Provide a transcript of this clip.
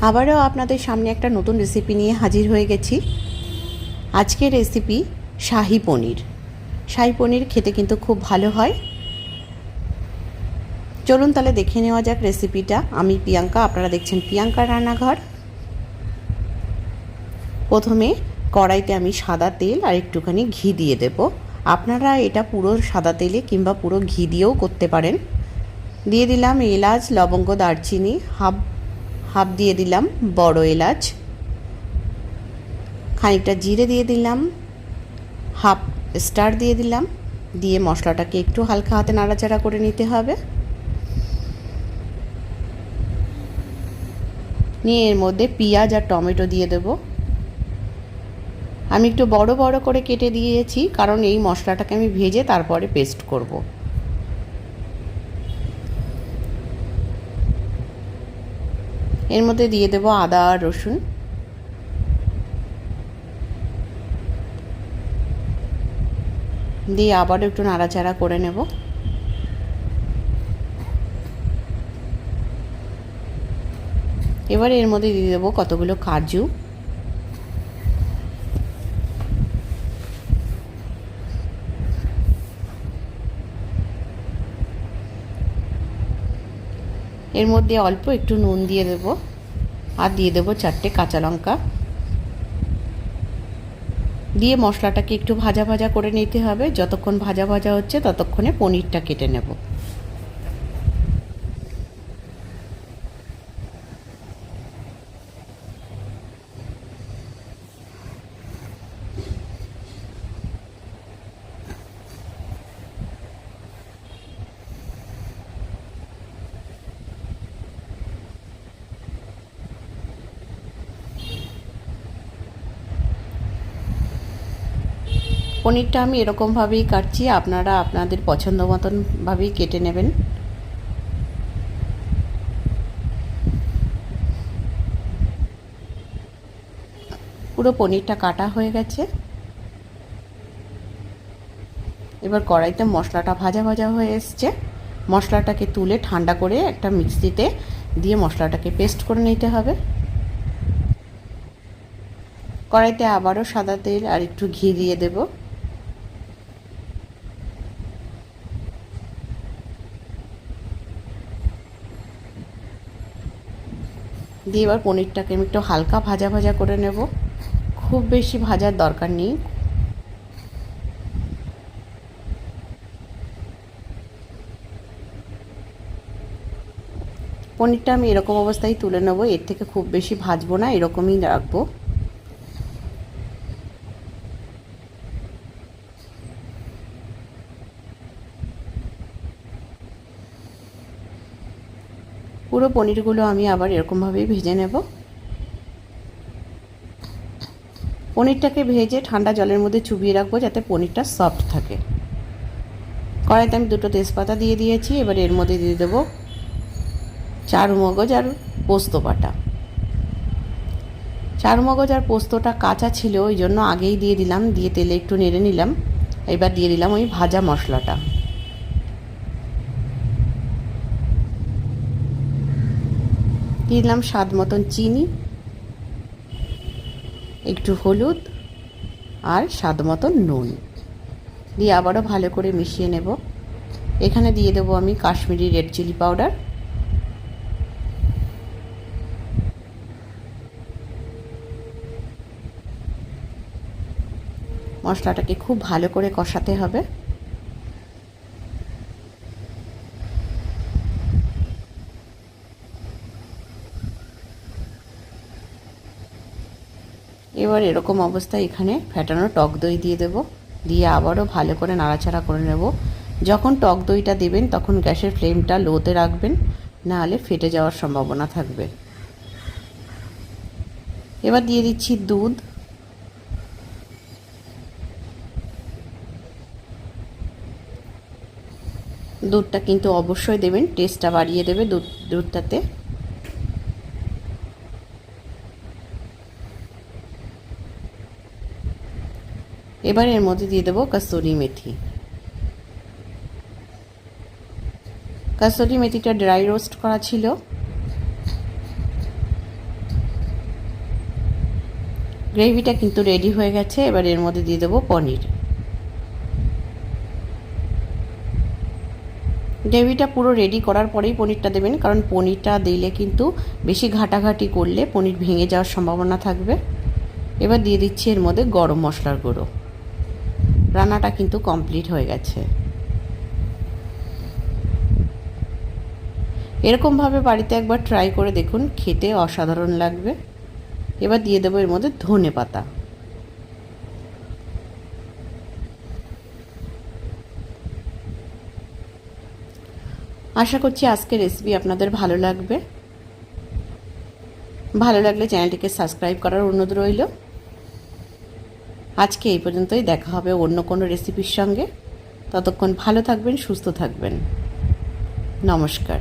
আবারও আপনাদের সামনে একটা নতুন রেসিপি নিয়ে হাজির হয়ে গেছি। আজকের রেসিপি শাহি পনির। শাহি পনির খেতে কিন্তু খুব ভালো হয়। চলুন তাহলে দেখে নেওয়া যাক রেসিপিটা। আমি প্রিয়াঙ্কা, আপনারা দেখছেন প্রিয়াঙ্কার রান্নাঘর। প্রথমে কড়াইতে আমি সাদা তেল আর একটুখানি ঘি দিয়ে দেব। আপনারা এটা পুরো সাদা তেলে কিংবা পুরো ঘি দিয়েও করতে পারেন। দিয়ে দিলাম এলাচ, লবঙ্গ, দারচিনি, হাফ দিয়ে দিলাম বড় এলাচ, খানিকটা জিরে দিয়ে দিলাম, হাফ স্টার দিয়ে দিলাম। দিয়ে মশলাটাকে একটু হালকা হাতে নাড়াচাড়া করে নিতে হবে। নিয়ে এর মধ্যে পেঁয়াজ আর টমেটো দিয়ে দেব। আমি একটু বড় বড় করে কেটে দিয়েছি, কারণ এই মশলাটাকে আমি ভেজে তারপরে পেস্ট করব। এর মধ্যে দিয়ে দেব আদা আর রসুন। দিয়ে আবার একটু নাড়াচাড়া করে নেব। এবার এর মধ্যে দিয়ে দেবো কতগুলো কাজু, এর মধ্যে অল্প একটু নুন দিয়ে দেব, আর দিয়ে দেবো 4টে কাঁচা লঙ্কা। দিয়ে মশলাটাকে একটু ভাজা ভাজা করে নিতে হবে। যতক্ষণ ভাজা ভাজা হচ্ছে ততক্ষণে পনিরটা কেটে নেব। পনিরটা আমি এরকমভাবেই কাটছি, আপনারা আপনাদের পছন্দ মতনভাবেই কেটে নেবেন। পুরো পনিরটা কাটা হয়ে গেছে। এবার কড়াইতে মশলাটা ভাজা ভাজা হয়ে এসছে। মশলাটাকে তুলে ঠান্ডা করে একটা মিক্সিতে দিয়ে মশলাটাকে পেস্ট করে নিতে হবে। কড়াইতে আবারও সাদা তেল আর একটু ঘি দিয়ে দেব। দিয়ে এবার পনিরটাকে আমি একটু হালকা ভাজা ভাজা করে নেব, খুব বেশি ভাজার দরকার নেই। পনিরটা আমি এরকম অবস্থায় তুলে নেব, এর থেকে খুব বেশি ভাজবো না, এরকমই রাখবো। পুরো পনিরগুলো আমি আবার এরকমভাবেই ভেজে নেব। পনিরটাকে ভেজে ঠান্ডা জলের মধ্যে চুবিয়ে রাখবো, যাতে পনিরটা সফট থাকে। কড়াইতে আমি 2টো তেজপাতা দিয়ে দিয়েছি। এবার এর মধ্যে দিয়ে দেবো চারমগজ আর পোস্ত বাটা। চারমগজ আর পোস্তটা কাঁচা ছিল, ওই জন্য আগেই দিয়ে দিলাম। দিয়ে তেলে একটু নেড়ে নিলাম। এবার দিয়ে দিলাম ওই ভাজা মশলাটা। দিয়ে দিলাম স্বাদ মতন চিনি, একটু হলুদ আর স্বাদ মতন নুন। দিয়ে আবারও ভালো করে মিশিয়ে নেব। এখানে দিয়ে দেবো আমি কাশ্মীরি রেড চিলি পাউডার। মশলাটাকে খুব ভালো করে কষাতে হবে। এবার এরকম অবস্থায় এখানে ফেটানো টক দই দিয়ে দেব। দিয়ে আবারও ভালো করে নাড়াচাড়া করে নেব। যখন টক দইটা দেবেন তখন গ্যাসের ফ্লেমটা লোতে রাখবেন, নাহলে ফেটে যাওয়ার সম্ভাবনা থাকবে। এবার দিয়ে দিচ্ছি দুধ। দুধটা কিন্তু অবশ্যই দেবেন, টেস্টটা বাড়িয়ে দেবে দুধটাতে। এবার এর মধ্যে দিয়ে দেবো কসুরি মেথি। কাসুরি মেথিটা ড্রাই রোস্ট করা ছিল। গ্রেভিটা কিন্তু রেডি হয়ে গেছে। এবার এর মধ্যে দিয়ে দেবো পনির। গ্রেভিটা পুরো রেডি করার পরেই পনিরটা দেবেন, কারণ পনিরটা দিলে কিন্তু বেশি ঘাটাঘাটি করলে পনির ভেঙে যাওয়ার সম্ভাবনা থাকবে। এবার দিয়ে দিচ্ছি এর মধ্যে গরম মশলার গুঁড়ো। রান্নাটা কিন্তু কমপ্লিট হয়ে গেছে। এরকমভাবে বাড়িতে একবার ট্রাই করে দেখুন, খেতে অসাধারণ লাগবে। এবার দিয়ে দেবো এর মধ্যে ধনেপাতা। আশা করছি আজকের রেসিপি আপনাদের ভালো লাগবে। ভালো লাগলে চ্যানেলটিকে সাবস্ক্রাইব করার অনুরোধ রইল। আজকে এই পর্যন্তই, দেখা হবে অন্য কোনো রেসিপির সঙ্গে। ততক্ষণ ভালো থাকবেন, সুস্থ থাকবেন। নমস্কার।